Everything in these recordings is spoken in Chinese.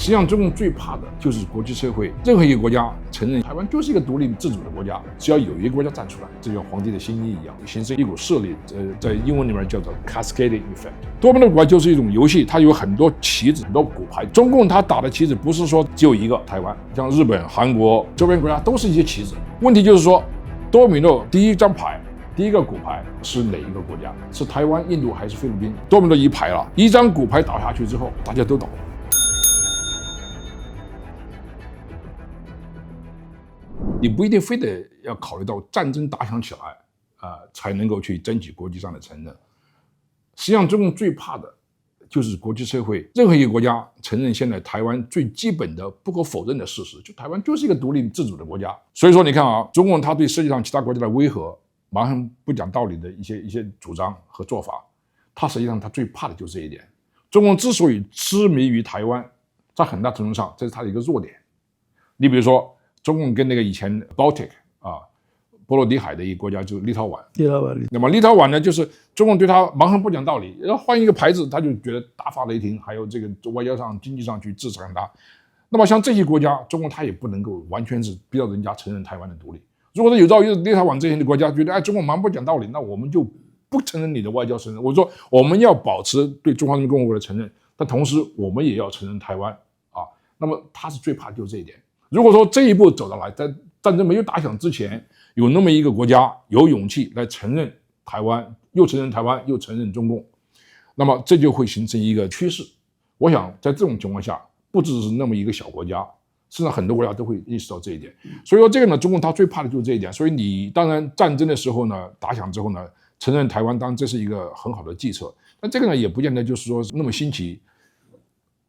实际上，中共最怕的就是国际社会任何一个国家承认台湾就是一个独立自主的国家，只要有一个国家站出来，这就像皇帝的新衣一样，形成一股势力。在英文里面叫做 cascading effect。多边的国家就是一种游戏，它有很多棋子、很多骨牌。中共它打的棋子不是说只有一个台湾，像日本、韩国周边国家都是一些棋子。问题就是说，多米诺第一张牌。第一个骨牌是哪一个国家？是台湾、印度还是菲律宾？多米诺一牌了，一张骨牌倒下去之后，大家都倒了。你不一定非得要考虑到战争打响起来才能够去争取国际上的承认。实际上，中共最怕的就是国际社会任何一个国家承认现在台湾最基本的不可否认的事实，就台湾就是一个独立自主的国家。所以说，你看啊，中共它对世界上其他国家的威吓。蛮横不讲道理的一些主张和做法，他实际上他最怕的就是这一点。中共之所以痴迷于台湾，在很大程度上这是他的一个弱点。你比如说，中共跟那个以前 Baltic 波罗的海的一个国家就是立陶宛，那么立陶宛呢，就是中共对他蛮横不讲道理，要换一个牌子，他就觉得大发雷霆，还有这个外交上、经济上去制裁他。那么像这些国家，中共他也不能够完全是逼到人家承认台湾的独立。如果说有朝一日立陶宛这些的国家觉得中国蛮不讲道理，那我们就不承认你的外交承认。我说我们要保持对中华人民共和国的承认，但同时我们也要承认台湾那么他是最怕就是这一点。如果说这一步走到来，在战争没有打响之前，有那么一个国家有勇气来承认台湾，又承认台湾，又承认中共，那么这就会形成一个趋势。我想在这种情况下，不只是那么一个小国家。实际上很多国家都会意识到这一点，所以说这个呢，中共他最怕的就是这一点。所以你当然战争的时候呢，打响之后呢，承认台湾，当然这是一个很好的计策。但这个呢，也不见得就是说那么新奇。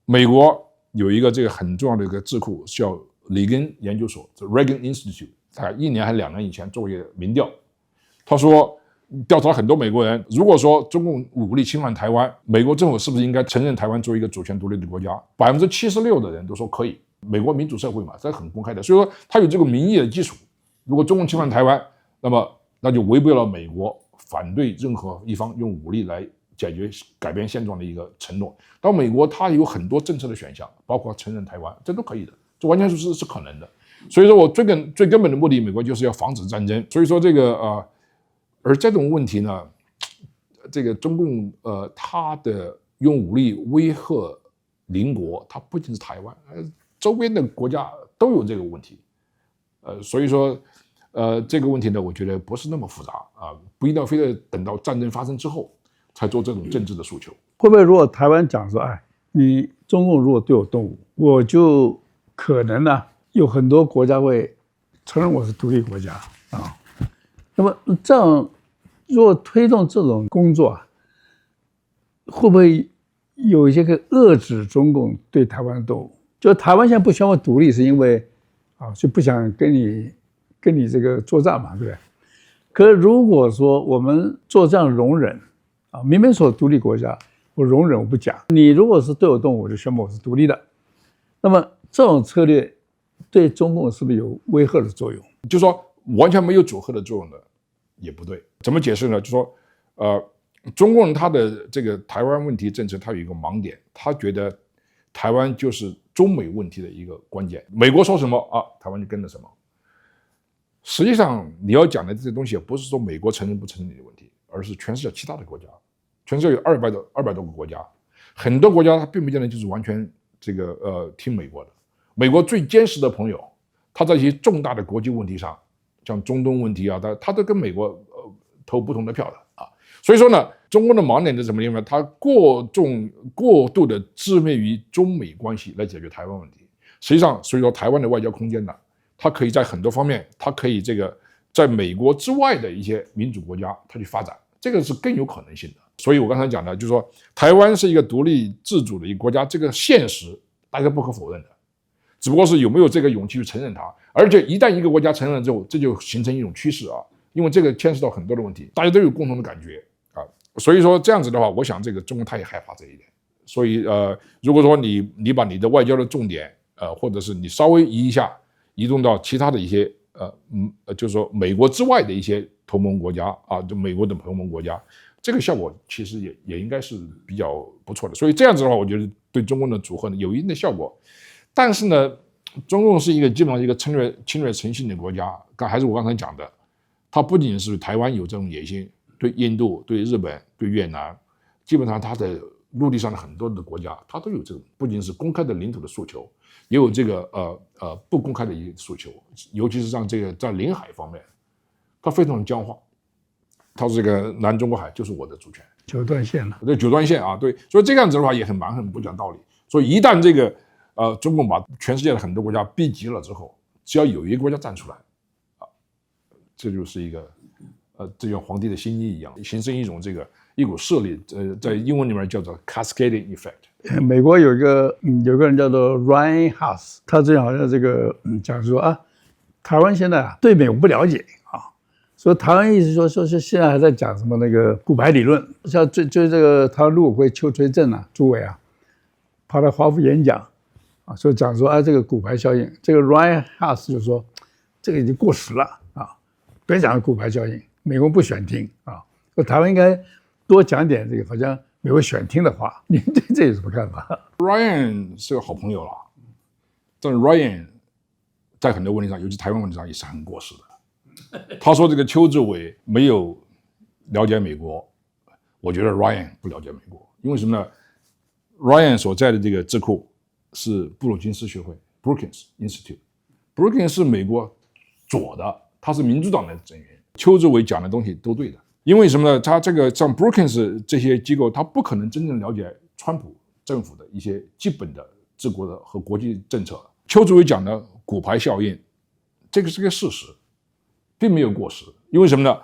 美国有一个这个很重要的一个智库叫里根研究所 （Reagan Institute）， 大概1年还是2年以前做过一个民调，他说调查很多美国人，如果说中共武力侵犯台湾，美国政府是不是应该承认台湾作为一个主权独立的国家？76%的人都说可以。美国民主社会嘛，这很公开的，所以说它有这个民意的基础。如果中共侵犯台湾，那就违背了美国反对任何一方用武力来解决改变现状的一个承诺。到美国它有很多政策的选项，包括承认台湾，这都可以的，这完全是可能的。所以说我最根本的目的，美国就是要防止战争。所以说这个而这种问题呢，这个中共它的用武力威吓邻国，它不仅是台湾，周边的国家都有这个问题，所以说，这个问题呢，我觉得不是那么复杂不一定非得等到战争发生之后才做这种政治的诉求。会不会如果台湾讲说，你中共如果对我动武，我就可能呢有很多国家会承认我是独立国家那么这样如果推动这种工作会不会有一些个遏制中共对台湾的动武？就台湾现在不宣布独立，是因为就不想跟你这个作战嘛，对不对？可是如果说我们做这样容忍明明说独立国家，我容忍我不讲，你如果是对我动武，我就宣布我是独立的，那么这种策略对中共是不是有威吓的作用？就是说完全没有阻吓的作用的也不对。怎么解释呢？就是说中共他的这个台湾问题政策，他有一个盲点，他觉得台湾就是中美问题的一个关键，美国说什么台湾就跟着什么。实际上你要讲的这些东西不是说美国承认不承认你的问题，而是全世界其他的国家，全世界有200多个国家，很多国家它并不见得就是完全这个听美国的。美国最坚实的朋友，他在一些重大的国际问题上，像中东问题他都跟美国投不同的票的所以说呢，中国的盲点是什么地方？他过度的执迷于中美关系来解决台湾问题。实际上，所以说台湾的外交空间呢，它可以在很多方面，它可以这个在美国之外的一些民主国家，它去发展，这个是更有可能性的。所以我刚才讲的，就是说台湾是一个独立自主的一个国家，这个现实大家不可否认的，只不过是有没有这个勇气去承认它。而且一旦一个国家承认了之后，这就形成一种趋势因为这个牵涉到很多的问题，大家都有共同的感觉所以说这样子的话，我想这个中共他也害怕这一点。所以如果说你把你的外交的重点或者是你稍微移动到其他的一些就是说美国之外的一些同盟国家就美国的同盟国家，这个效果其实也应该是比较不错的。所以这样子的话，我觉得对中共的组合呢有一定的效果。但是呢，中共是一个基本上一个侵略成性的国家，还是我刚才讲的，它不仅是台湾有这种野心，对印度、对日本、对越南，基本上它的陆地上的很多的国家，它都有这种不仅是公开的领土的诉求，也有这个不公开的一些诉求，尤其是像这个在领海方面，它非常僵化。它这个南中国海就是我的主权，九段线了，对九段线啊，对，所以这个样子的话也很蛮横，不讲道理。所以一旦这个中共把全世界的很多国家逼急了之后，只要有一个国家站出来，这就是一个这像皇帝的新衣一样，形成一股势力，在英文里面叫做 cascading effect。美国有个人叫做 Ryan Haas， 他最近好像这个讲说啊，台湾现在对美国不了解啊，所以台湾意思说是现在还在讲什么那个骨牌理论，像最这个台湾陆委会邱垂正主委跑到华府演讲啊，所以讲说这个骨牌效应，这个 Ryan Haas 就说这个已经过时了啊，别讲骨牌效应，美国不选听啊，说台湾应该多讲点这个好像美国选听的话。您对这有什么看法 ？Ryan 是个好朋友了，但 Ryan 在很多问题上，尤其台湾问题上也是很过时的。他说这个邱志伟没有了解美国，我觉得 Ryan 不了解美国，因为什么呢 ？Ryan 所在的这个智库是布鲁金斯学会 （Brookings Institute），Brookings 是美国左的，他是民主党的成员。邱志伟讲的东西都对的，因为什么呢？他这个像 Brookings 这些机构，他不可能真正了解川普政府的一些基本的治国的和国际政策。邱志伟讲的骨牌效应，这个是个事实，并没有过时。因为什么呢？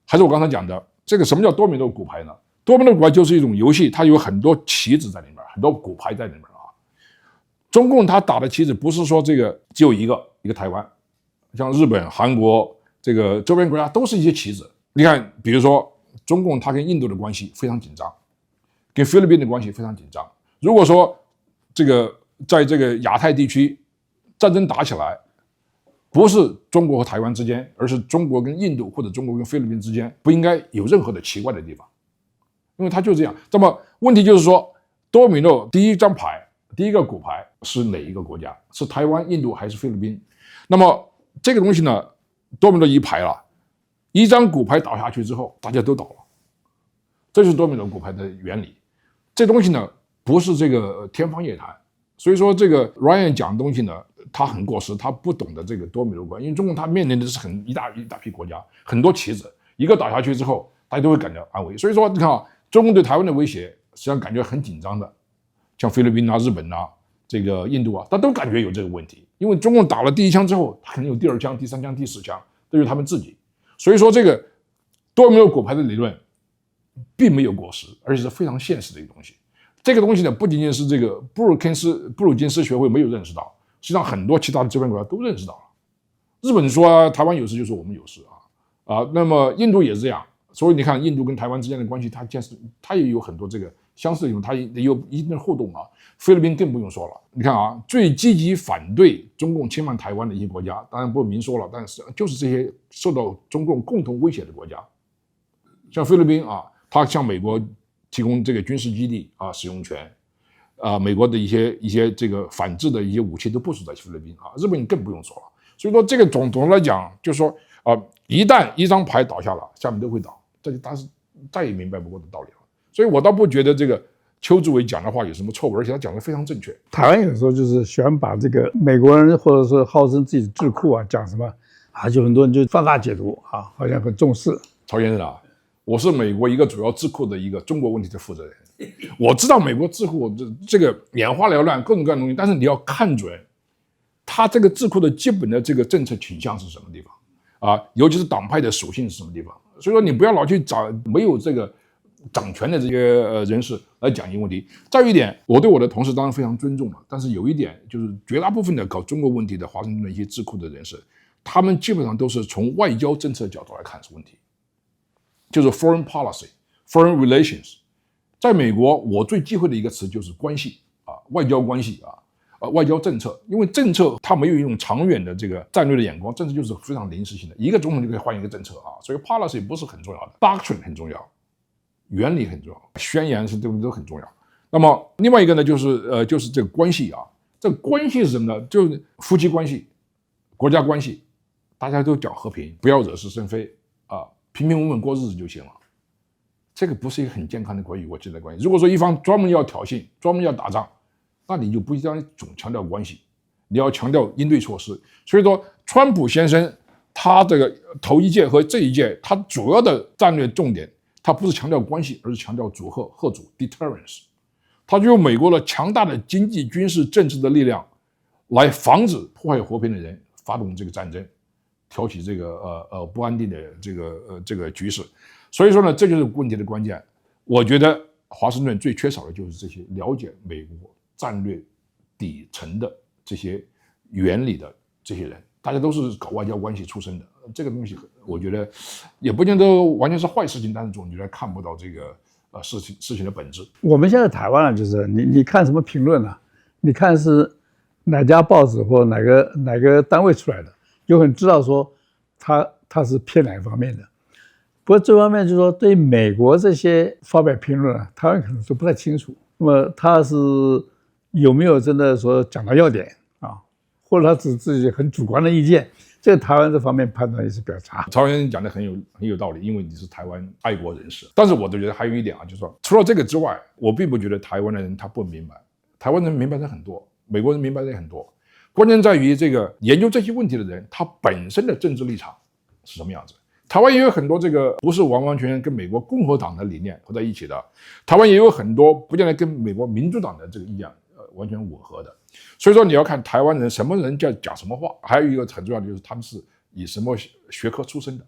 还是我刚才讲的，这个什么叫多米诺骨牌呢？多米诺骨牌就是一种游戏，它有很多棋子在里面，很多骨牌在里面中共他打的棋子不是说这个只有一个台湾，像日本、韩国这个周边国家都是一些棋子。你看，比如说中共他跟印度的关系非常紧张，跟菲律宾的关系非常紧张。如果说这个在这个亚太地区战争打起来，不是中国和台湾之间，而是中国跟印度或者中国跟菲律宾之间，不应该有任何的奇怪的地方，因为它就这样。那么问题就是说，多米诺第一张牌，第一个骨牌是哪一个国家？是台湾、印度还是菲律宾？那么这个东西呢，多米诺一牌了，一张骨牌倒下去之后，大家都倒了，这就是多米诺骨牌的原理。这东西呢，不是这个天方夜谭。所以说，这个 Ryan 讲的东西呢，他很过时，他不懂得这个多米诺骨牌，因为中共他面临的是一大批国家，很多棋子，一个倒下去之后，大家都会感到安慰。所以说，你看中共对台湾的威胁，实际上感觉很紧张的，像菲律宾日本这个印度他都感觉有这个问题，因为中共打了第一枪之后，他可能有第二枪、第三枪、第四枪，对于他们自己。所以说，这个多米诺骨牌的理论并没有过时，而且是非常现实的一个东西。这个东西呢，不仅仅是这个布鲁金斯学会没有认识到，实际上很多其他的周边国家都认识到了。日本说台湾有事就说我们有事那么印度也是这样。所以你看，印度跟台湾之间的关系，它也有很多这个相似的地方，它也有一定的互动菲律宾更不用说了。你看最积极反对中共侵犯台湾的一些国家，当然不明说了，但是就是这些受到中共共同威胁的国家，像菲律宾它向美国提供这个军事基地使用权，美国的一些这个反制的一些武器都部署在菲律宾日本更不用说了。所以说这个总的来讲，就是说一旦一张牌倒下了，下面都会倒，这就他是再也明白不过的道理了。所以我倒不觉得这个邱志伟讲的话有什么错误，而且他讲的非常正确。台湾有时候就是喜欢把这个美国人或者是号称自己的智库讲什么就很多人就放大解读好像很重视。曹先生我是美国一个主要智库的一个中国问题的负责人，我知道美国智库这个眼花缭乱各种各样的东西，但是你要看准他这个智库的基本的这个政策倾向是什么地方尤其是党派的属性是什么地方。所以说你不要老去找没有这个掌权的这些人士来讲一个问题。再有一点，我对我的同事当然非常尊重但是有一点就是绝大部分的搞中国问题的华盛顿的一些智库的人士，他们基本上都是从外交政策角度来看这个问题，就是 foreign policy、foreign relations。在美国，我最忌讳的一个词就是关系外交关系外交政策，因为政策它没有一种长远的这个战略的眼光，政策就是非常临时性的，一个总统就可以换一个政策所以 policy 不是很重要的 ，doctrine 很重要，原理很重要，宣言是都很重要。那么另外一个呢，就是这个关系啊，这个关系是什么呢？就是夫妻关系、国家关系，大家都讲和平，不要惹是生非啊，平平稳稳过日子就行了。这个不是一个很健康的国与国之间的关系。如果说一方专门要挑衅、专门要打仗，那你就不应该总强调关系，你要强调应对措施。所以说，川普先生他这个头一届和这一届，他主要的战略重点，他不是强调关系，而是强调阻吓、吓阻 （deterrence）。他就用美国的强大的经济、军事、政治的力量，来防止破坏和平的人发动这个战争，挑起这个不安定的这个局势。所以说呢，这就是问题的关键。我觉得华盛顿最缺少的就是这些了解美国战略底层的这些原理的这些人，大家都是搞外交关系出身的，这个东西我觉得也不见得完全是坏事情，但是总觉得看不到这个事情的本质。我们现在台湾就是你看什么评论啊？你看是哪家报纸或哪个单位出来的，就很知道说他是偏哪个方面的。不过这方面就是说，对美国这些发表评论啊，台湾可能都不太清楚。那么他是有没有真的说讲到要点啊，或者他只是自己很主观的意见？这个台湾这方面判断也是比较差。曹先生讲的很有道理，因为你是台湾爱国人士。但是我都觉得还有一点啊，就是说除了这个之外，我并不觉得台湾的人他不明白，台湾人明白的很多，美国人明白的很多。关键在于这个研究这些问题的人，他本身的政治立场是什么样子。台湾也有很多这个不是完完全全跟美国共和党的理念合在一起的，台湾也有很多不见得跟美国民主党的这个意见完全吻合的。所以说你要看台湾人什么人讲什么话，还有一个很重要的就是他们是以什么学科出身的，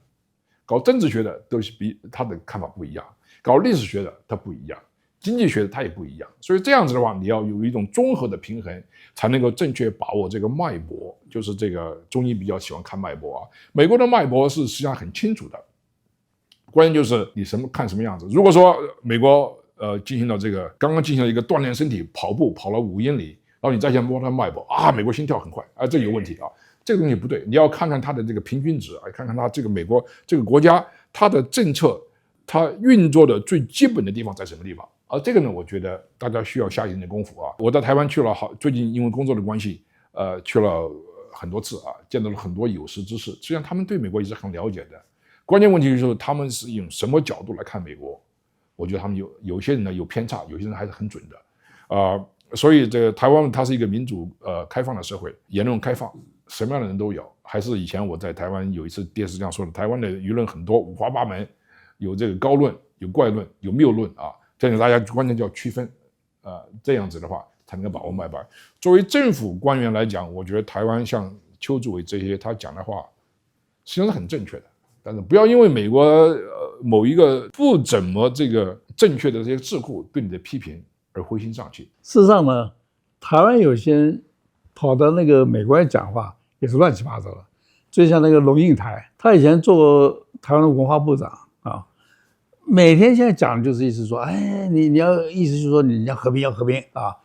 搞政治学的都是比他的看法不一样，搞历史学的他不一样，经济学的他也不一样。所以这样子的话，你要有一种综合的平衡，才能够正确把握这个脉搏。就是这个中医比较喜欢看脉搏啊，美国的脉搏是实际上很清楚的，关键就是你看什么样子。如果说美国进行了这个刚刚进行了一个锻炼身体跑步跑了5英里，然后你再想摸它脉搏啊，美国心跳很快啊，这有问题啊，这个东西不对。你要看看它的这个平均值啊，看看它这个美国这个国家它的政策它运作的最基本的地方在什么地方。而这个呢，我觉得大家需要下一定的功夫啊。我在台湾去了最近因为工作的关系去了很多次啊，见到了很多有识之士，实际上他们对美国也是很了解的。关键问题就是他们是用什么角度来看美国？我觉得他们有些人呢有偏差，有些人还是很准的所以这个台湾它是一个民主开放的社会，言论开放，什么样的人都有。还是以前我在台湾有一次电视这样说的，台湾的舆论很多五花八门，有这个高论，有怪论，有谬论啊，这样大家关键叫区分这样子的话才能够把握脉搏。作为政府官员来讲，我觉得台湾像邱志伟这些他讲的话实际上是很正确的，但是不要因为美国某一个不怎么这个正确的这些智库对你的批评而灰心丧气。事实上呢，台湾有些人跑到那个美国来讲话也是乱七八糟的，就像那个龙应台，他以前做台湾的文化部长啊，每天现在讲的就是意思说，哎，你要意思就是说你要和平啊，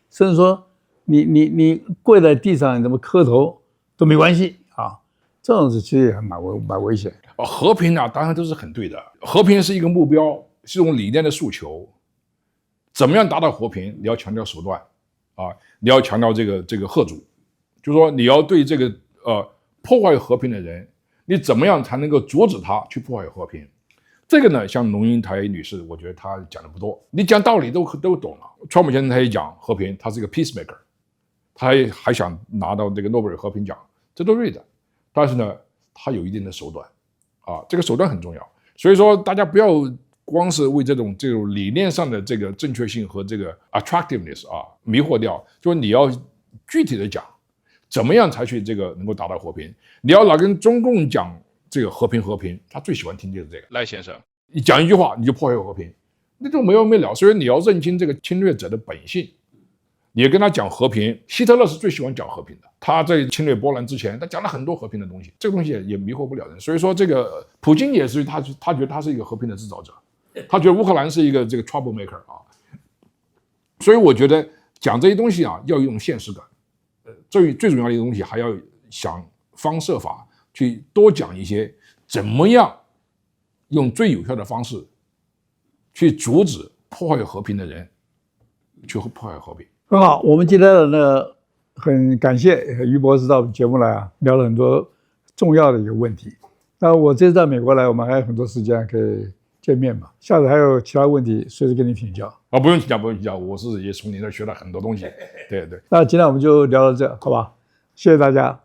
甚至说你跪在地上，你怎么磕头都没关系啊，这种事其实也蛮危险。和平啊，当然都是很对的，和平是一个目标，是一种理念的诉求。怎么样达到和平？你要强调手段啊，你要强调这个吓阻，就是说你要对这个破坏和平的人，你怎么样才能够阻止他去破坏和平？这个呢，像龙应台女士，我觉得她讲的不多，你讲道理都懂了。川普先生他也讲和平，他是一个 peacemaker， 他还想拿到这个诺贝尔和平奖，这都对的。但是呢，他有一定的手段啊，这个手段很重要。所以说，大家不要光是为这种理念上的这个正确性和这个 attractiveness 迷惑掉，就是你要具体的讲，怎么样才去这个能够达到和平？你要老跟中共讲这个和平，他最喜欢听就是这个。赖先生，你讲一句话你就破坏和平，那就没完没了。所以你要认清这个侵略者的本性，你也跟他讲和平。希特勒是最喜欢讲和平的，他在侵略波兰之前，他讲了很多和平的东西，这个东西也迷惑不了人。所以说，这个普京也是他觉得他是一个和平的制造者。他觉得乌克兰是一个这个 troublemaker 所以我觉得讲这些东西要有一种现实感，最重要的一个东西还要想方设法去多讲一些怎么样用最有效的方式去阻止破坏和平的人去破坏和平。很好，我们今天的呢，很感谢于博士到我们节目来啊，聊了很多重要的一个问题。那我这次到美国来，我们还有很多时间可以见面嘛。下次还有其他问题，随时跟你请教。不用请教，不用请教，我是也从你那学了很多东西。对对。那今天我们就聊到这，好吧？谢谢大家。